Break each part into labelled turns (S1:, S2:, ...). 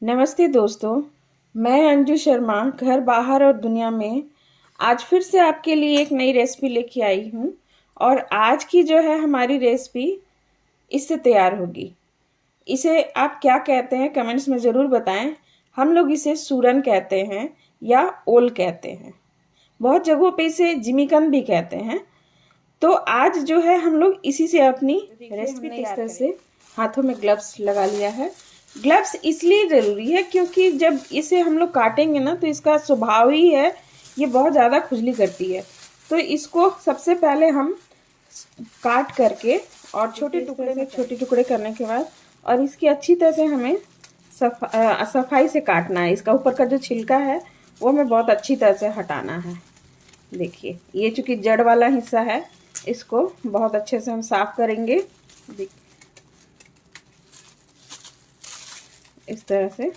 S1: नमस्ते दोस्तों, मैं अंजू शर्मा घर बाहर और दुनिया में आज फिर से आपके लिए एक नई रेसिपी लेके आई हूँ। और आज की जो है हमारी रेसिपी इससे तैयार होगी। इसे आप क्या कहते हैं कमेंट्स में ज़रूर बताएं। हम लोग इसे सूरन कहते हैं या ओल कहते हैं, बहुत जगहों पे इसे जिमीकंद भी कहते हैं। तो आज जो है हम लोग इसी से अपनी रेसिपी इस तरह से हाथों में ग्लव्स लगा लिया है। ग्लव्स इसलिए ज़रूरी है क्योंकि जब इसे हम लोग काटेंगे ना तो इसका स्वभाव ही है ये बहुत ज़्यादा खुजली करती है। तो इसको सबसे पहले हम काट करके और छोटे टुकड़े करने के बाद और इसकी अच्छी तरह से हमें सफाई से काटना है। इसका ऊपर का जो छिलका है वो हमें बहुत अच्छी तरह से हटाना है। देखिए ये चूँकि जड़ वाला हिस्सा है, इसको बहुत अच्छे से हम साफ करेंगे। देखिए इस तरह से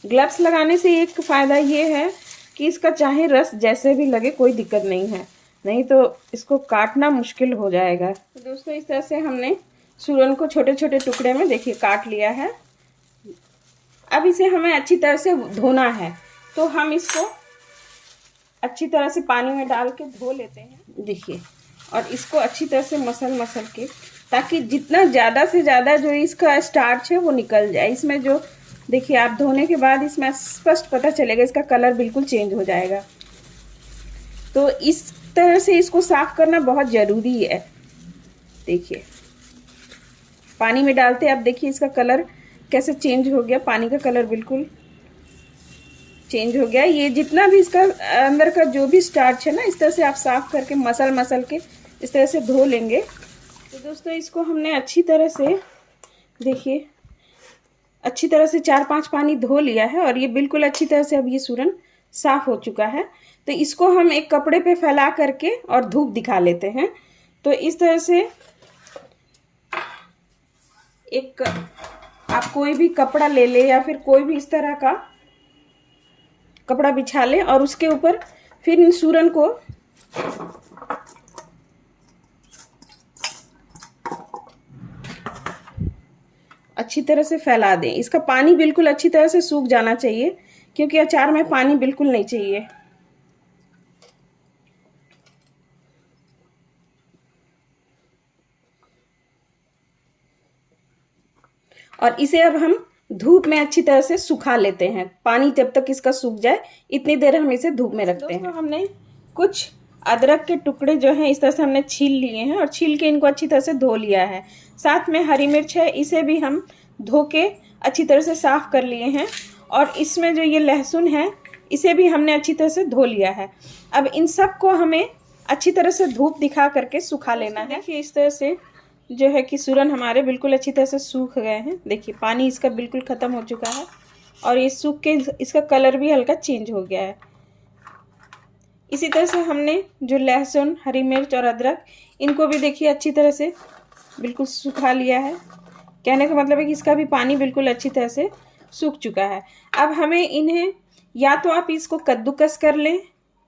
S1: ग्लव्स लगाने से एक फ़ायदा ये है कि इसका चाहे रस जैसे भी लगे कोई दिक्कत नहीं है, नहीं तो इसको काटना मुश्किल हो जाएगा। तो दोस्तों इस तरह से हमने सूरन को छोटे छोटे टुकड़े में देखिए काट लिया है। अब इसे हमें अच्छी तरह से धोना है, तो हम इसको अच्छी तरह से पानी में डाल के धो लेते हैं। देखिए और इसको अच्छी तरह से मसल के, ताकि जितना ज़्यादा से ज़्यादा जो इसका स्टार्च है वो निकल जाए। इसमें जो देखिए आप धोने के बाद इसमें स्पष्ट पता चलेगा, इसका कलर बिल्कुल चेंज हो जाएगा। तो इस तरह से इसको साफ करना बहुत ज़रूरी है। देखिए पानी में डालते आप देखिए इसका कलर कैसे चेंज हो गया, पानी का कलर बिल्कुल चेंज हो गया। ये जितना भी इसका अंदर का जो भी स्टार्च है ना, इस तरह से आप साफ करके मसल के इस तरह से धो लेंगे। तो दोस्तों इसको हमने अच्छी तरह से देखिए अच्छी तरह से 4-5 पानी धो लिया है और ये बिल्कुल अच्छी तरह से अब ये सूरन साफ हो चुका है। तो इसको हम एक कपड़े पे फैला करके और धूप दिखा लेते हैं। तो इस तरह से एक आप कोई भी कपड़ा ले ले या फिर कोई भी इस तरह का कपड़ा बिछा ले और उसके ऊपर फिर इन सूरन को अच्छी तरह से फैला दें। इसका पानी बिल्कुल अच्छी तरह से सूख जाना चाहिए क्योंकि अचार में पानी बिल्कुल नहीं चाहिए। और इसे अब हम धूप में अच्छी तरह से सुखा लेते हैं। पानी जब तक इसका सूख जाए इतनी देर हम इसे धूप में रखते हैं। हमने कुछ अदरक के टुकड़े जो हैं इस तरह से हमने छील लिए हैं और छील के इनको अच्छी तरह से धो लिया है। साथ में हरी मिर्च है, इसे भी हम धो के अच्छी तरह से साफ़ कर लिए हैं। और इसमें जो ये लहसुन है इसे भी हमने अच्छी तरह से धो लिया है। अब इन सब को हमें अच्छी तरह से धूप दिखा करके सुखा लेना है। देखिए इस तरह से जो है कि सूरन हमारे बिल्कुल अच्छी तरह से सूख गए हैं। देखिए पानी इसका बिल्कुल ख़त्म हो चुका है और ये सूख के इसका कलर भी हल्का चेंज हो गया है। इसी तरह से हमने जो लहसुन, हरी मिर्च और अदरक इनको भी देखिए अच्छी तरह से बिल्कुल सुखा लिया है। कहने का मतलब है कि इसका भी पानी बिल्कुल अच्छी तरह से सूख चुका है। अब हमें इन्हें या तो आप इसको कद्दूकस कर लें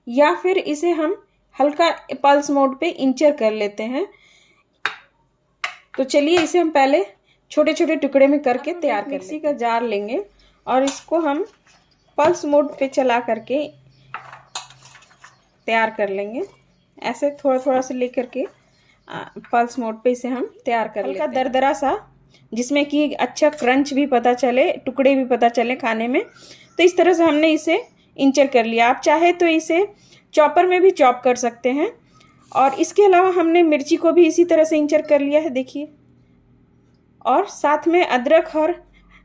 S1: या फिर इसे हम हल्का पल्स मोड पे इंचर कर लेते हैं। तो चलिए इसे हम पहले छोटे छोटे टुकड़े में करके तैयार कर लेंगे। मिक्सी का जार लेंगे और इसको हम पल्स मोड पे चला करके तैयार कर लेंगे। ऐसे थोड़ा थोड़ा से लेकर के पल्स मोड पे इसे हम तैयार कर लेते हैं। हल्का दरदरा सा, जिसमें कि अच्छा क्रंच भी पता चले, टुकड़े भी पता चले खाने में। तो इस तरह से हमने इसे इंचर कर लिया। आप चाहे तो इसे चॉपर में भी चॉप कर सकते हैं। और इसके अलावा हमने मिर्ची को भी इसी तरह से इंचर कर लिया है देखिए। और साथ में अदरक और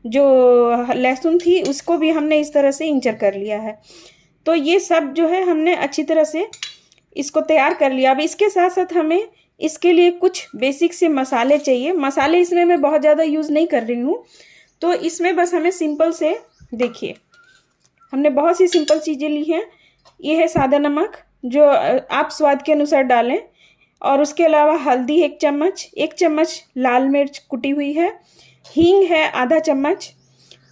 S1: जो लहसुन थी उसको भी हमने इस तरह से इंचर कर लिया है। तो ये सब जो है हमने अच्छी तरह से इसको तैयार कर लिया। अब इसके साथ साथ हमें इसके लिए कुछ बेसिक से मसाले चाहिए। मसाले इसमें मैं बहुत ज़्यादा यूज़ नहीं कर रही हूँ, तो इसमें बस हमें सिंपल से देखिए हमने बहुत सी सिंपल चीज़ें ली हैं। ये है सादा नमक जो आप स्वाद के अनुसार डालें, और उसके अलावा हल्दी 1 चम्मच लाल मिर्च कुटी हुई है, हींग है आधा चम्मच,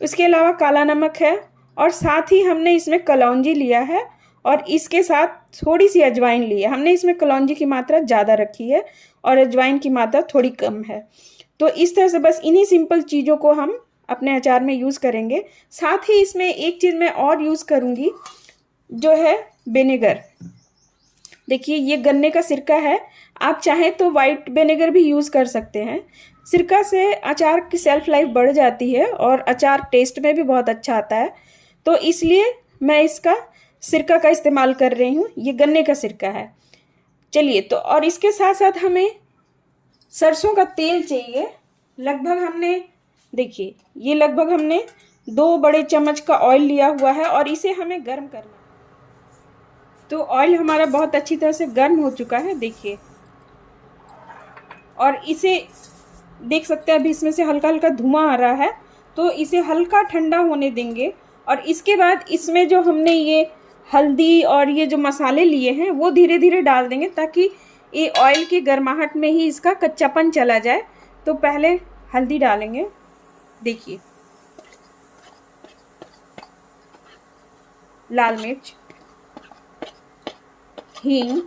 S1: उसके अलावा काला नमक है, और साथ ही हमने इसमें कलौंजी लिया है और इसके साथ थोड़ी सी अजवाइन ली है। हमने इसमें कलौंजी की मात्रा ज़्यादा रखी है और अजवाइन की मात्रा थोड़ी कम है। तो इस तरह से बस इन्हीं सिंपल चीज़ों को हम अपने अचार में यूज़ करेंगे। साथ ही इसमें एक चीज़ मैं और यूज़ करूँगी, जो है विनेगर। देखिए ये गन्ने का सिरका है, आप चाहें तो वाइट विनेगर भी यूज़ कर सकते हैं। सिरका से अचार की सेल्फ लाइफ बढ़ जाती है और अचार टेस्ट में भी बहुत अच्छा आता है, तो इसलिए मैं इसका सिरका का इस्तेमाल कर रही हूँ। ये गन्ने का सिरका है। चलिए, तो और इसके साथ साथ हमें सरसों का तेल चाहिए। लगभग हमने, देखिए ये लगभग हमने 2 बड़े चम्मच का ऑयल लिया हुआ है और इसे हमें गर्म करना है। तो ऑयल हमारा बहुत अच्छी तरह से गर्म हो चुका है, देखिए। और इसे देख सकते हैं अभी इसमें से हल्का हल्का धुआं आ रहा है, तो इसे हल्का ठंडा होने देंगे। और इसके बाद इसमें जो हमने ये हल्दी और ये जो मसाले लिए हैं वो धीरे धीरे डाल देंगे, ताकि ये ऑयल की गर्माहट में ही इसका कच्चापन चला जाए। तो पहले हल्दी डालेंगे, देखिए, लाल मिर्च, हींग,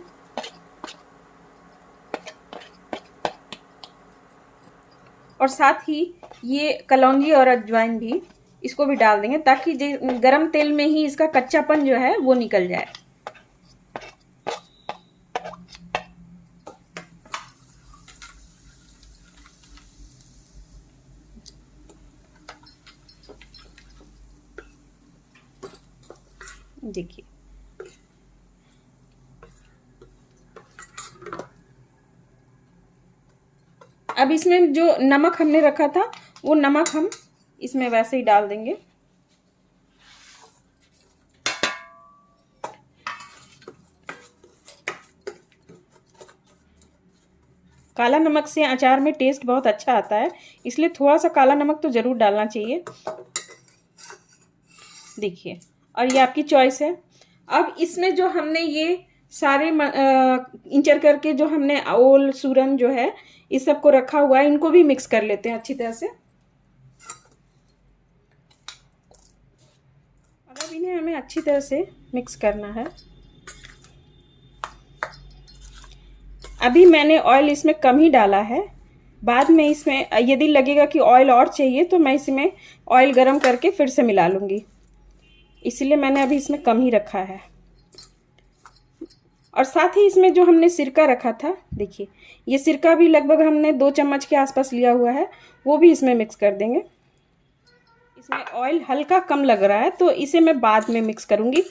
S1: और साथ ही ये कलौंजी और अजवाइन भी, इसको भी डाल देंगे, ताकि गरम तेल में ही इसका कच्चापन जो है वो निकल जाए। देखिए अब इसमें जो नमक हमने रखा था वो नमक हम इसमें वैसे ही डाल देंगे। काला नमक से अचार में टेस्ट बहुत अच्छा आता है, इसलिए थोड़ा सा काला नमक तो ज़रूर डालना चाहिए। देखिए, और ये आपकी चॉइस है। अब इसमें जो हमने ये सारे इंचर करके जो हमने ओल सूरन जो है इस सब को रखा हुआ है, इनको भी मिक्स कर लेते हैं अच्छी तरह से। अब इन्हें हमें अच्छी तरह से मिक्स करना है। अभी मैंने ऑयल इसमें कम ही डाला है, बाद में इसमें यदि लगेगा कि ऑयल और चाहिए तो मैं इसमें ऑयल गरम करके फिर से मिला लूँगी, इसलिए मैंने अभी इसमें कम ही रखा है। और साथ ही इसमें जो हमने सिरका रखा था, देखिए ये सिरका भी लगभग हमने 2 चम्मच के आसपास लिया हुआ है, वो भी इसमें मिक्स कर देंगे। इसमें ऑयल हल्का कम लग रहा है, तो इसे मैं बाद में मिक्स करूँगी।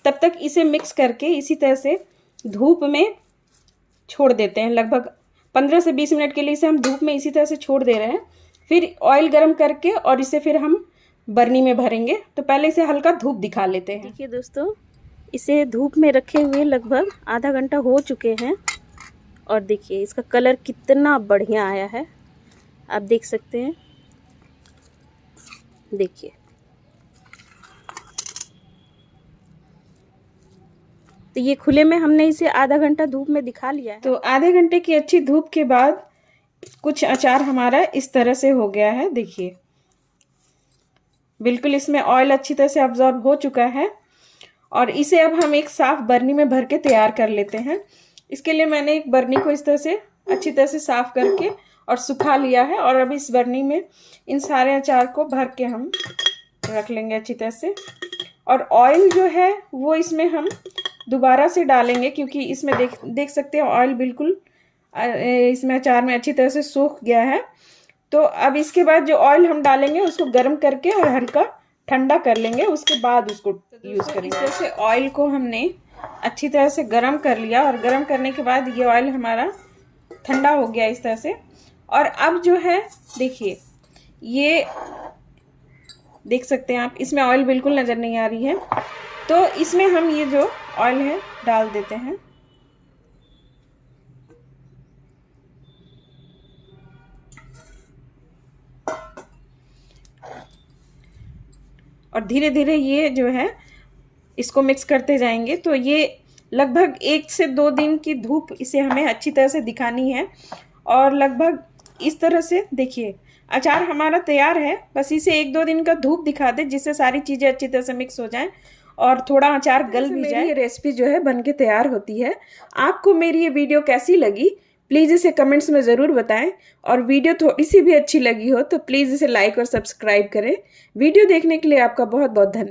S1: तब तक इसे मिक्स करके इसी तरह से धूप में छोड़ देते हैं। लगभग 15 से 20 मिनट के लिए इसे हम धूप में इसी तरह से छोड़ दे रहे हैं। फिर ऑयल गरम करके और इसे फिर हम बर्नी में भरेंगे। तो पहले इसे हल्का धूप दिखा लेते हैं। देखिए दोस्तों, इसे धूप में रखे हुए लगभग आधा घंटा हो चुके हैं और देखिए इसका कलर कितना बढ़िया आया है, आप देख सकते हैं। देखिए तो ये खुले में हमने इसे आधा घंटा धूप में दिखा लिया है। तो आधे घंटे की अच्छी धूप के बाद कुछ अचार हमारा इस तरह से हो गया है। देखिए बिल्कुल इसमें ऑयल अच्छी तरह से अब्जॉर्ब हो चुका है और इसे अब हम एक साफ बर्नी में भर के तैयार कर लेते हैं। इसके लिए मैंने एक बर्नी को इस तरह से अच्छी तरह से साफ करके और सुखा लिया है और अब इस बर्नी में इन सारे अचार को भर के हम रख लेंगे अच्छी तरह से। और ऑयल जो है वो इसमें हम दोबारा से डालेंगे, क्योंकि इसमें देख सकते हैं ऑयल बिल्कुल इसमें अचार में अच्छी तरह से सूख गया है। तो अब इसके बाद जो ऑयल हम डालेंगे उसको गर्म करके और हल्का ठंडा कर लेंगे, उसके बाद उसको यूज़ करेंगे। इस तरह से ऑयल को हमने अच्छी तरह से गर्म कर लिया और गर्म करने के बाद ये ऑयल हमारा ठंडा हो गया इस तरह से। और अब जो है देखिए, ये देख सकते हैं आप, इसमें ऑयल बिल्कुल नज़र नहीं आ रही है। तो इसमें हम ये जो ऑयल है डाल देते हैं और धीरे धीरे ये जो है इसको मिक्स करते जाएंगे। तो ये लगभग 1 से 2 दिन की धूप इसे हमें अच्छी तरह से दिखानी है। और लगभग इस तरह से देखिए अचार हमारा तैयार है। बस इसे 1-2 दिन का धूप दिखा दे, जिससे सारी चीज़ें अच्छी तरह से मिक्स हो जाएं और थोड़ा अचार गल भी जाए। ये रेसिपी जो है बनके तैयार होती है। आपको मेरी ये वीडियो कैसी लगी प्लीज़ इसे कमेंट्स में ज़रूर बताएं और वीडियो थोड़ी सी भी अच्छी लगी हो तो प्लीज़ इसे लाइक और सब्सक्राइब करें। वीडियो देखने के लिए आपका बहुत बहुत धन्यवाद।